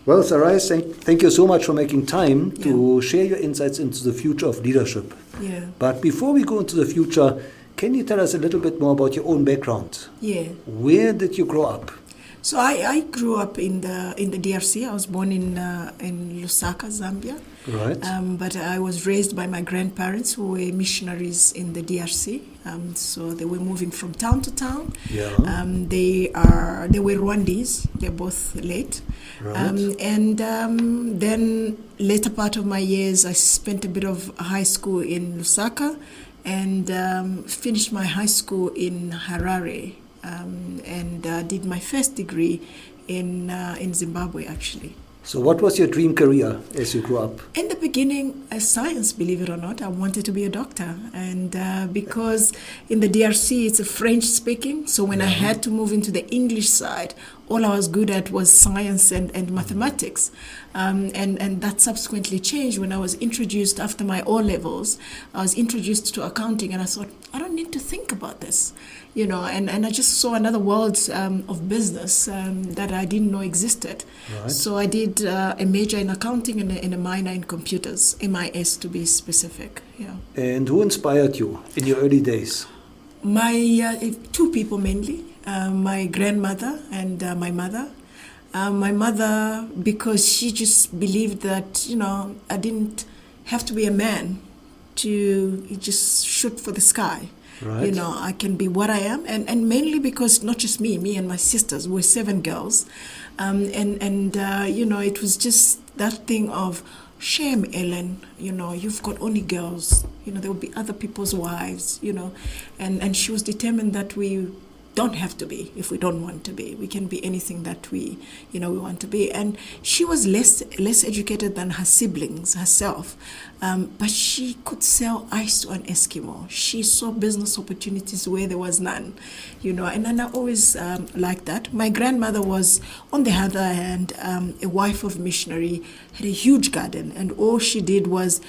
Well, Saray, thank you so much for making time to share your insights into the future of leadership. Yeah. But before we go into the future, can you tell us a little bit more about your own background? Yeah. Where did you grow up? So I grew up in the DRC. I was born in Lusaka, Zambia. Right. But I was raised by my grandparents who were missionaries in the DRC. So they were moving from town to town. Yeah. They were Rwandese. They're both late. Right. Then later part of my years, I spent a bit of high school in Lusaka, and finished my high school in Harare. And did my first degree in Zimbabwe, actually. So what was your dream career as you grew up? In the beginning, science, believe it or not, I wanted to be a doctor. And because in the DRC, it's a French speaking, so when I had to move into the English side, all I was good at was science and mathematics. And that subsequently changed when I was introduced after my O-levels. I was introduced to accounting, and I thought, I don't need to think about this. And I just saw another world of business that I didn't know existed. Right. So I did a major in accounting and a minor in computers, MIS to be specific. Yeah. And who inspired you in your early days? My two people mainly, my grandmother and my mother. My mother, because she just believed that, I didn't have to be a man to just shoot for the sky. Right. I can be what I am, and mainly because not just me and my sisters, we're 7 girls, it was just that thing of shame, Ellen. You've got only girls. There will be other people's wives. And she was determined that we don't have to be if we don't want to be. We can be anything that we want to be. And she was less educated than her siblings herself, but she could sell ice to an Eskimo. She saw business opportunities where there was none, and I always liked that. My grandmother was, on the other hand, a wife of missionary, had a huge garden, and all she did was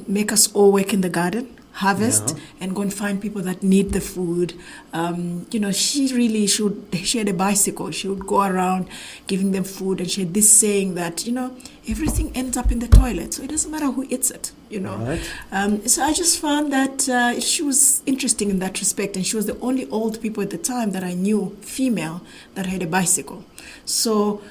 make us all work in the garden, harvest, and go and find people that need the food. She had a bicycle. She would go around giving them food, and she had this saying that, everything ends up in the toilet, so it doesn't matter who eats it, Right. So I just found that she was interesting in that respect, and she was the only old people at the time that I knew, female, that had a bicycle. So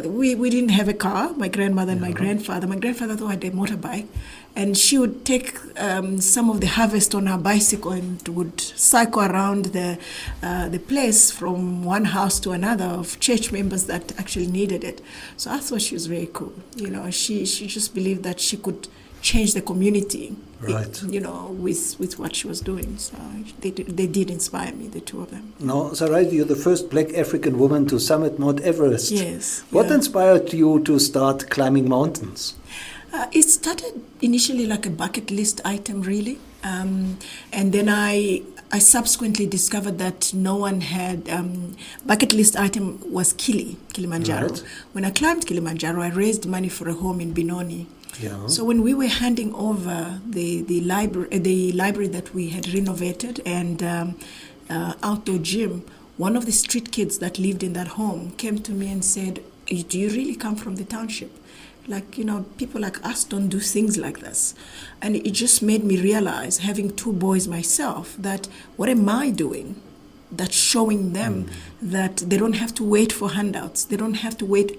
we didn't have a car, my grandmother and my grandfather. My grandfather though had a motorbike, and she would take some of the harvest on her bicycle and would cycle around the place from one house to another of church members that actually needed it. So I thought she was very cool. She just believed that she could change the community, right. with what she was doing. So they did inspire me, the two of them. Now, Saray, you're the first Black African woman to summit Mount Everest. Yes. What inspired you to start climbing mountains? It started initially like a bucket list item, really. And then I subsequently discovered that no one had, bucket list item was Kilimanjaro. Right. When I climbed Kilimanjaro, I raised money for a home in Benoni. Yeah. So when we were handing over the library that we had renovated and outdoor gym, one of the street kids that lived in that home came to me and said, "Do you really come from the township? People like us don't do things like this." And it just made me realize, having 2 boys myself, that what am I doing that's showing them that they don't have to wait for handouts. They don't have to wait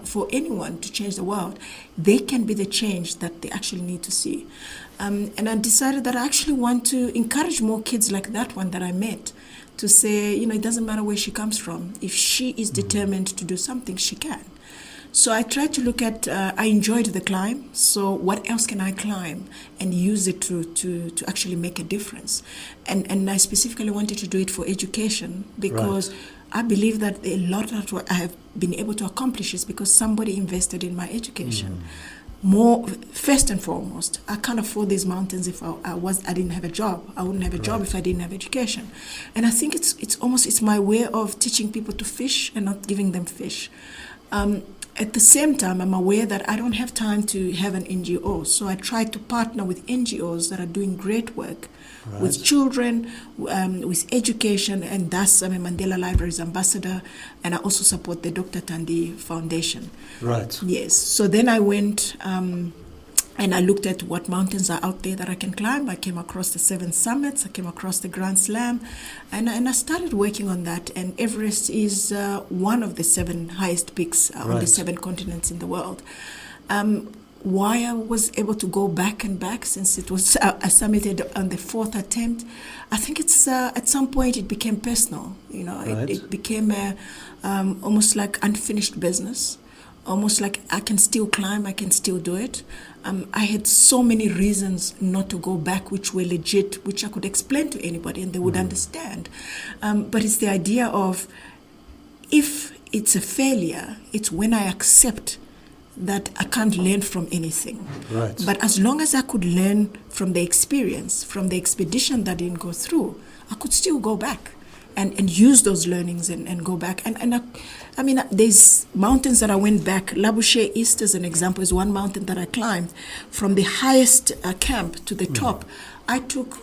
for anyone to change the world. They can be the change that they actually need to see. And I decided that I actually want to encourage more kids like that one that I met to say, it doesn't matter where she comes from. If she is determined to do something, she can. So I tried to look at, I enjoyed the climb, so what else can I climb and use it to actually make a difference? And I specifically wanted to do it for education because I believe that a lot of what I have been able to accomplish is because somebody invested in my education. More, first and foremost, I can't afford these mountains if I didn't have a job. I wouldn't have a job if I didn't have education. And I think it's my way of teaching people to fish and not giving them fish. at the same time, I'm aware that I don't have time to have an NGO. So I try to partner with NGOs that are doing great work with children, with education, and thus I'm a Mandela Libraries ambassador, and I also support the Dr. Tandi Foundation. Right. Yes. So then I went and I looked at what mountains are out there that I can climb. I came across the 7 summits. I came across the Grand Slam, and I started working on that. And Everest is one of the 7 highest peaks on the 7 continents in the world. Why I was able to go back and back, since it was I summited on the 4th attempt, I think it's at some point it became personal. You know, it became almost like unfinished business. Almost like I can still climb, I can still do it. I had so many reasons not to go back, which were legit, which I could explain to anybody and they would understand. But it's the idea of, if it's a failure, it's when I accept that I can't learn from anything. Right. But as long as I could learn from the experience, from the expedition that didn't go through, I could still go back and use those learnings and go back. And I mean, there's mountains that I went back. Labouche East, as an example, is one mountain that I climbed. From the highest camp to the top, I took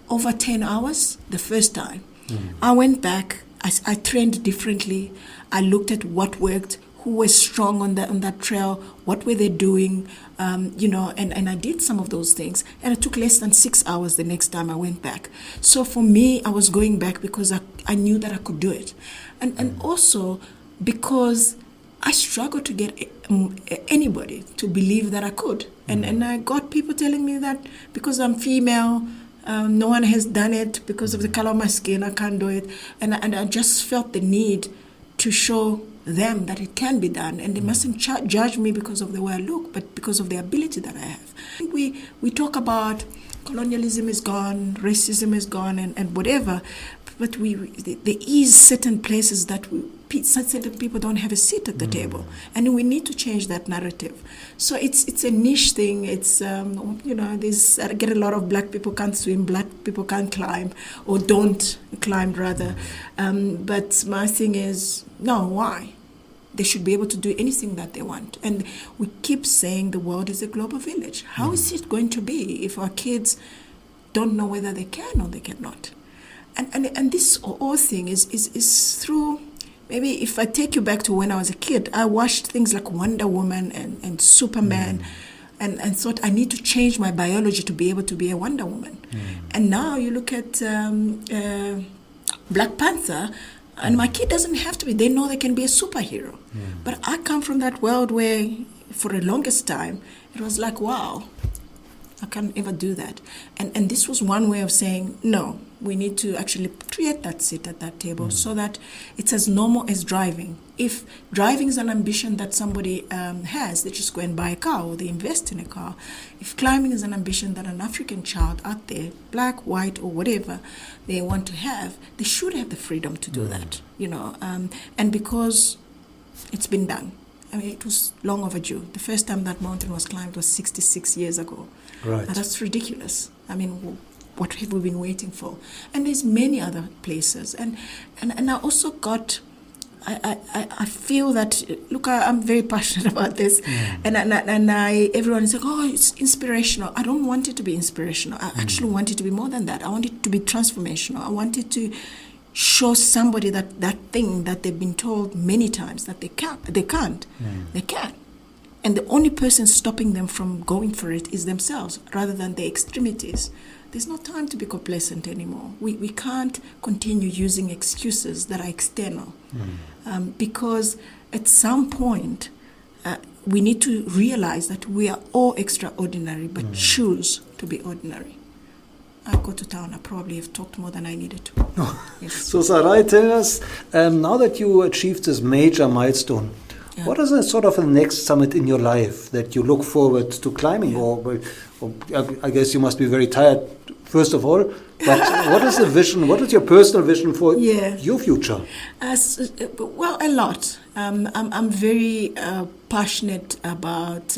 over 10 hours the first time. I went back, I trained differently. I looked at what worked, who was strong on that trail, what were they doing, and I did some of those things. And it took less than 6 hours the next time I went back. So for me, I was going back because I knew that I could do it. And also because I struggled to get anybody to believe that I could. And I got people telling me that because I'm female, no one has done it, because of the color of my skin, I can't do it. And I just felt the need to show them that it can be done, and they mustn't judge me because of the way I look, but because of the ability that I have. I think we talk about colonialism is gone, racism is gone, and whatever, but there is certain places that certain people don't have a seat at the table, and we need to change that narrative. So it's a niche thing. It's I get a lot of black people can't swim, black people can't climb, or don't climb rather. But my thing is, no, why? They should be able to do anything that they want. And we keep saying the world is a global village. How is it going to be if our kids don't know whether they can or they cannot? And this whole thing is through, maybe if I take you back to when I was a kid, I watched things like Wonder Woman and Superman and thought I need to change my biology to be able to be a Wonder Woman. And now you look at Black Panther, and my kid doesn't have to be. They know they can be a superhero. But I come from that world where, for the longest time, it was like, wow, I can't ever do that. And this was one way of saying, no, we need to actually create that seat at that table so that it's as normal as driving. If driving is an ambition that somebody has, they just go and buy a car or they invest in a car. If climbing is an ambition that an African child out there, black, white, or whatever, they want to have, they should have the freedom to do that, and because it's been done. I mean, it was long overdue. The first time that mountain was climbed was 66 years ago. Right. And that's ridiculous. I mean, what have we been waiting for? And there's many other places. And I also got, I feel that, look, I'm very passionate about this. And everyone is like, oh, it's inspirational. I don't want it to be inspirational. I actually want it to be more than that. I want it to be transformational. I want it to show somebody that thing that they've been told many times that they can't. They can. And the only person stopping them from going for it is themselves, rather than the extremities. There's no time to be complacent anymore. We can't continue using excuses that are external, because at some point we need to realize that we are all extraordinary, but choose to be ordinary. I go to town. I probably have talked more than I needed to. Yes. So Saray, tell us, now that you achieved this major milestone, what is the sort of the next summit in your life that you look forward to climbing? Or I guess you must be very tired, first of all. But what is the vision? What is your personal vision for your future? Well, a lot. I'm very passionate about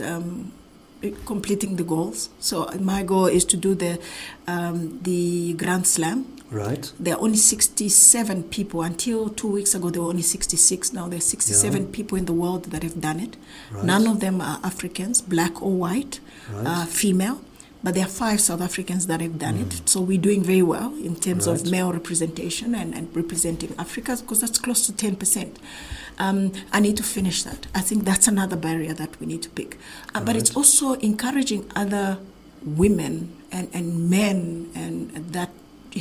completing the goals. So my goal is to do the Grand Slam Right. There are only 67 people. Until 2 weeks ago, there were only 66. Now there are 67 people in the world that have done it. Right. None of them are Africans, black or white, Right. female. But there are 5 South Africans that have done it. So we're doing very well in terms Right. of male representation and representing Africa, because that's close to 10%. I need to finish that. I think that's another barrier that we need to pick. But it's also encouraging other women and men and that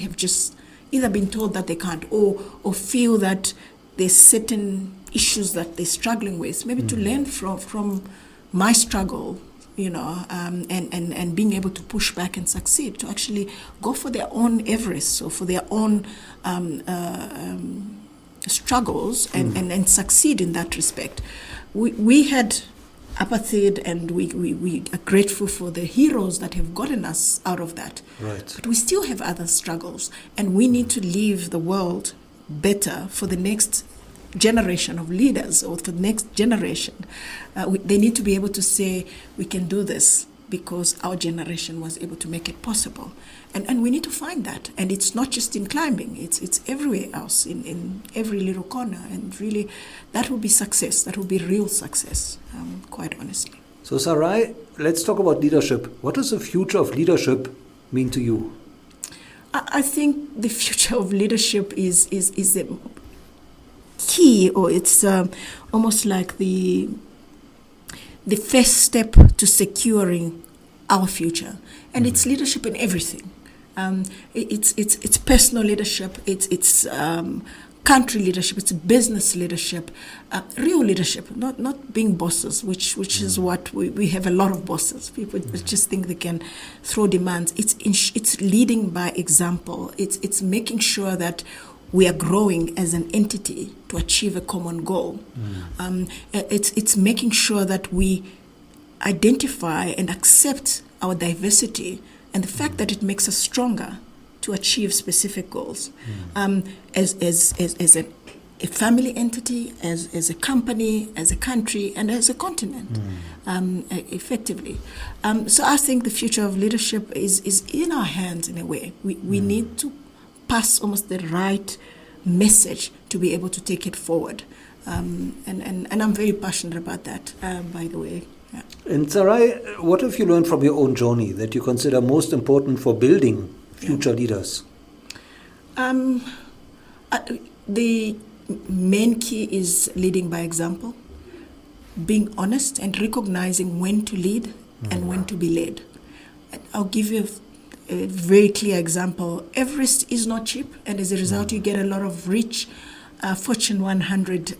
have just either been told that they can't or feel that there's certain issues that they're struggling with, maybe to learn from my struggle, and being able to push back and succeed, to actually go for their own Everest or for their own struggles and succeed in that respect. We had apartheid, and we are grateful for the heroes that have gotten us out of that. Right. But we still have other struggles, and we need to leave the world better for the next generation of leaders, or for the next generation. They need to be able to say, we can do this because our generation was able to make it possible. And we need to find that. And it's not just in climbing, it's everywhere else, in every little corner. And really, that will be success. That will be real success, quite honestly. So Saray, let's talk about leadership. What does the future of leadership mean to you? I think the future of leadership is the key, or it's almost like the first step to securing our future. And it's leadership in everything. It's personal leadership, it's country leadership, it's business leadership, real leadership, not being bosses, which is what we have a lot of bosses. People just think they can throw demands. It's leading by example. It's making sure that we are growing as an entity to achieve a common goal. It's making sure that we identify and accept our diversity and the fact that it makes us stronger to achieve specific goals. As a family entity, as a company, as a country, and as a continent, effectively. So I think the future of leadership is in our hands in a way. We need to pass almost the right message to be able to take it forward. And I'm very passionate about that, by the way. Yeah. And Saray, what have you learned from your own journey that you consider most important for building future leaders? The main key is leading by example, being honest and recognizing when to lead and when to be led. I'll give you a very clear example. Everest is not cheap, and as a result, you get a lot of rich Fortune 100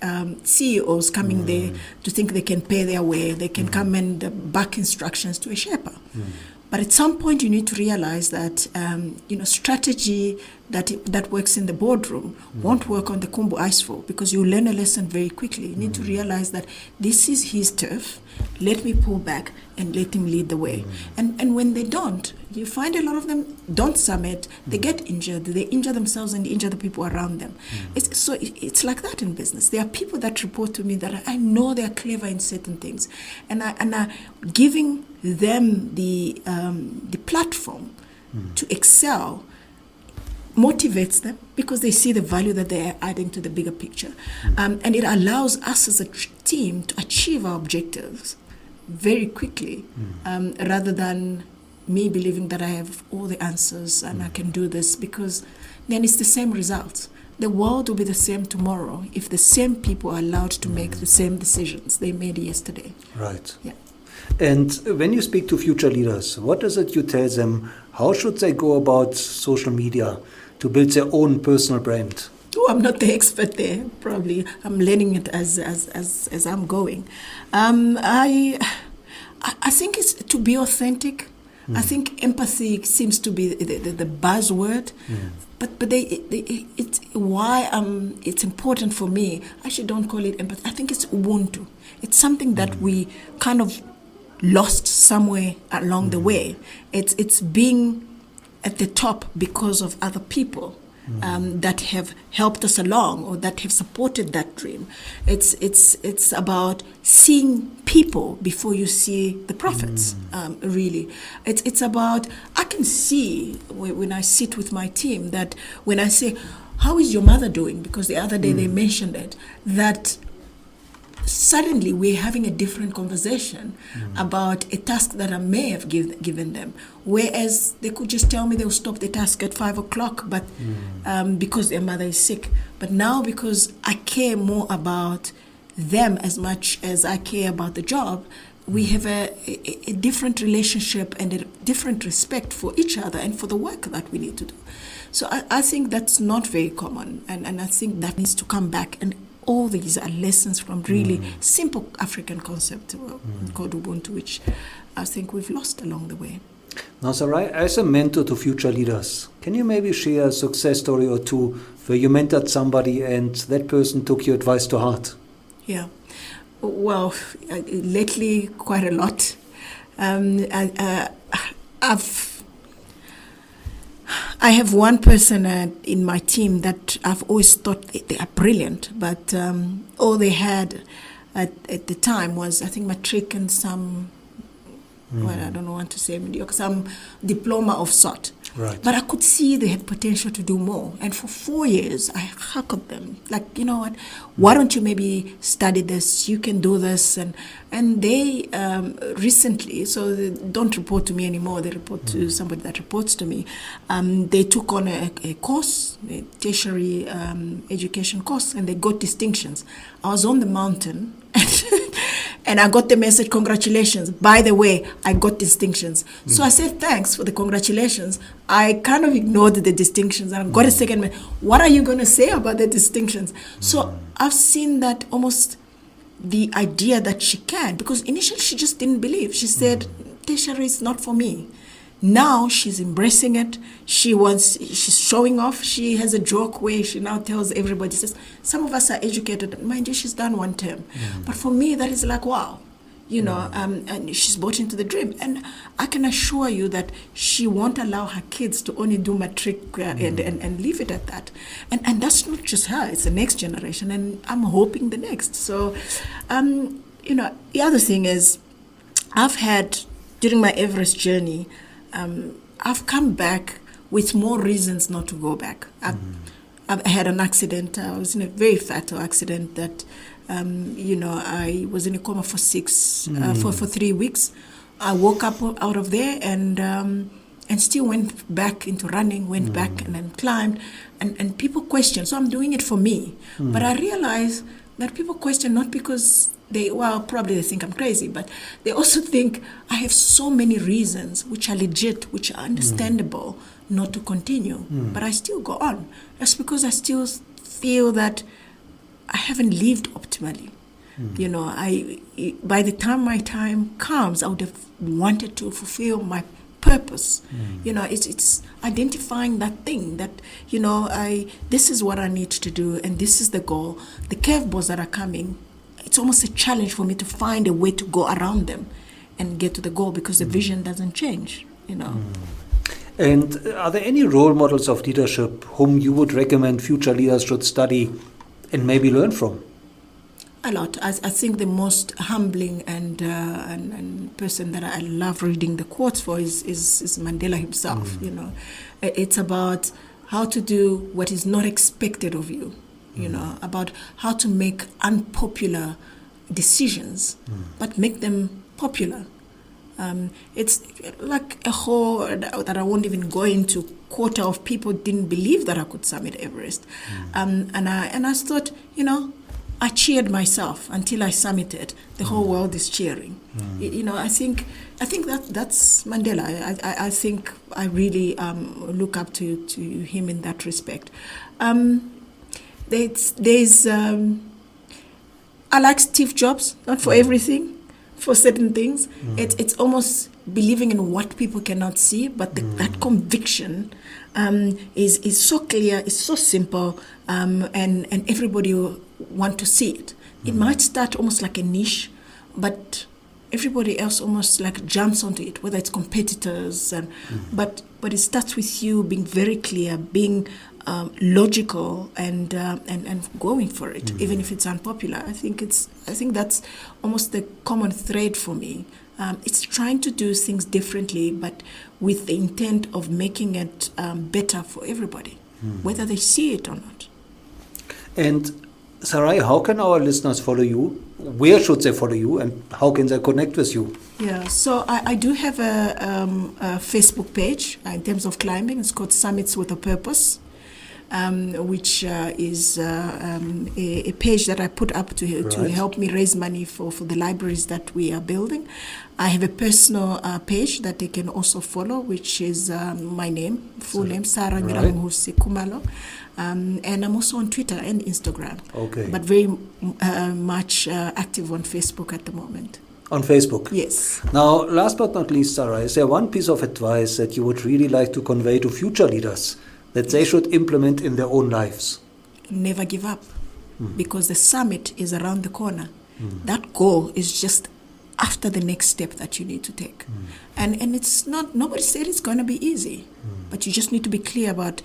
CEOs coming there to think they can pay their way. They can come and back instructions to a Sherpa. But at some point, you need to realize that strategy that works in the boardroom won't work on the Kumbu icefall, because you learn a lesson very quickly. You need to realize that this is his turf. Let me pull back and let him lead the way. And when they don't, you find a lot of them don't summit. They get injured. They injure themselves and injure the people around them. It's like that in business. There are people that report to me that I know they are clever in certain things, and giving them the platform to excel motivates them, because they see the value that they are adding to the bigger picture. And it allows us as a team to achieve our objectives very quickly, rather than me believing that I have all the answers and I can do this, because then it's the same results. The world will be the same tomorrow if the same people are allowed to make the same decisions they made yesterday. Right. Yeah. And when you speak to future leaders, what is it you tell them? How should they go about social media to build their own personal brand? Oh, I'm not the expert there. Probably I'm learning it as I'm going. I think it's to be authentic. I think empathy seems to be the buzzword, but it's important for me. I actually don't call it empathy. I think it's Ubuntu. It's something that we kind of lost somewhere along the way. It's being at the top because of other people. that have helped us along or that have supported that dream. It's about seeing people before you see the prophets. Really, it's about, I can see when I sit with my team that when I say, "How is your mother doing?" Because the other day they mentioned it, that suddenly we're having a different conversation about a task that I may have given them, whereas they could just tell me they'll stop the task at 5 o'clock, but because their mother is sick. But now, because I care more about them as much as I care about the job, we have a different relationship and a different respect for each other and for the work that we need to do. So I think that's not very common, and I think that needs to come back. And all these are lessons from really simple African concept called Ubuntu, which I think we've lost along the way. Now, Saray, as a mentor to future leaders, can you maybe share a success story or two where you mentored somebody and that person took your advice to heart? Yeah. Well, lately quite a lot. I have one person in my team that I've always thought they are brilliant, but all they had at the time was, I think, matric and some, well, I don't want to say mediocre, some diploma of sort. Right. But I could see they had potential to do more. And for 4 years, I heckled them. Like, you know what, why don't you maybe study this? You can do this. And they recently, so they don't report to me anymore. They report to somebody that reports to me. They took on a course, a tertiary education course, and they got distinctions. I was on the mountain and I got the message, "Congratulations. By the way, I got distinctions." So I said, "Thanks for the congratulations." I kind of ignored the distinctions and I got a second message. "What are you going to say about the distinctions?" So I've seen that almost the idea that she can, because initially she just didn't believe. She said, "Tertiary is not for me." Now she's embracing it. She's showing off. She has a joke where she now tells everybody, says, "Some of us are educated." Mind you, she's done one term. But for me, that is like, wow, you know, and she's bought into the dream. And I can assure you that she won't allow her kids to only do matric and leave it at that. And that's not just her, it's the next generation. And I'm hoping the next. So, you know, the other thing is, I've had, during my Everest journey, I've come back with more reasons not to go back. I've had an accident. I was in a very fatal accident that, you know, I was in a coma for 3 weeks. I woke up out of there and still went back into running, went back and then climbed. And people question. So I'm doing it for me. But I realize that people question not because probably they think I'm crazy, but they also think I have so many reasons which are legit, which are understandable not to continue. But I still go on. That's because I still feel that I haven't lived optimally. You know, by the time my time comes, I would have wanted to fulfill my purpose. You know, it's identifying that thing that, you know, this is what I need to do and this is the goal. The curveballs that are coming, it's almost a challenge for me to find a way to go around them and get to the goal, because the vision doesn't change, you know. And are there any role models of leadership whom you would recommend future leaders should study and maybe learn from? A lot. I think the most humbling and person that I love reading the quotes for is Mandela himself. You know, it's about how to do what is not expected of you. You know, about how to make unpopular decisions, but make them popular. It's like a whole that I won't even go into. Quarter of people didn't believe that I could summit Everest, and I thought, you know, I cheered myself until I summited. The whole world is cheering. You know, I think that's Mandela. I think I really look up to him in that respect. There's I like Steve Jobs, not for everything, for certain things. It's almost believing in what people cannot see, but that conviction is so clear, it's so simple, and everybody will want to see it. It might start almost like a niche, but everybody else almost like jumps onto it, whether it's competitors, but it starts with you being very clear, being logical and going for it, even if it's unpopular. I think that's almost the common thread for me. It's trying to do things differently, but with the intent of making it better for everybody, whether they see it or not. And Saray, how can our listeners follow you? Where should they follow you, and how can they connect with you? Yeah, so I do have a Facebook page in terms of climbing. It's called Summits with a Purpose, which is a page that I put up to help me raise money for the libraries that we are building. I have a personal page that they can also follow, which is my name, full name, Saray Nkusi Khumalo. And I'm also on Twitter and Instagram. Okay. But very much active on Facebook at the moment. On Facebook? Yes. Now, last but not least, Saray, is there one piece of advice that you would really like to convey to future leaders that they should implement in their own lives? Never give up, because the summit is around the corner. That goal is just after the next step that you need to take. And it's not, nobody said it's going to be easy, but you just need to be clear about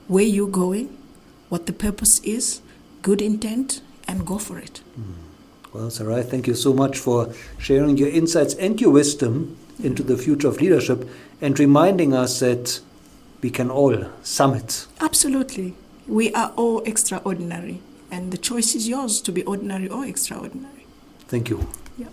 where you're going, what the purpose is, good intent, and go for it. Well, Saray, thank you so much for sharing your insights and your wisdom into the future of leadership and reminding us that we can all summit. Absolutely. We are all extraordinary, and the choice is yours to be ordinary or extraordinary. Thank you. Yeah.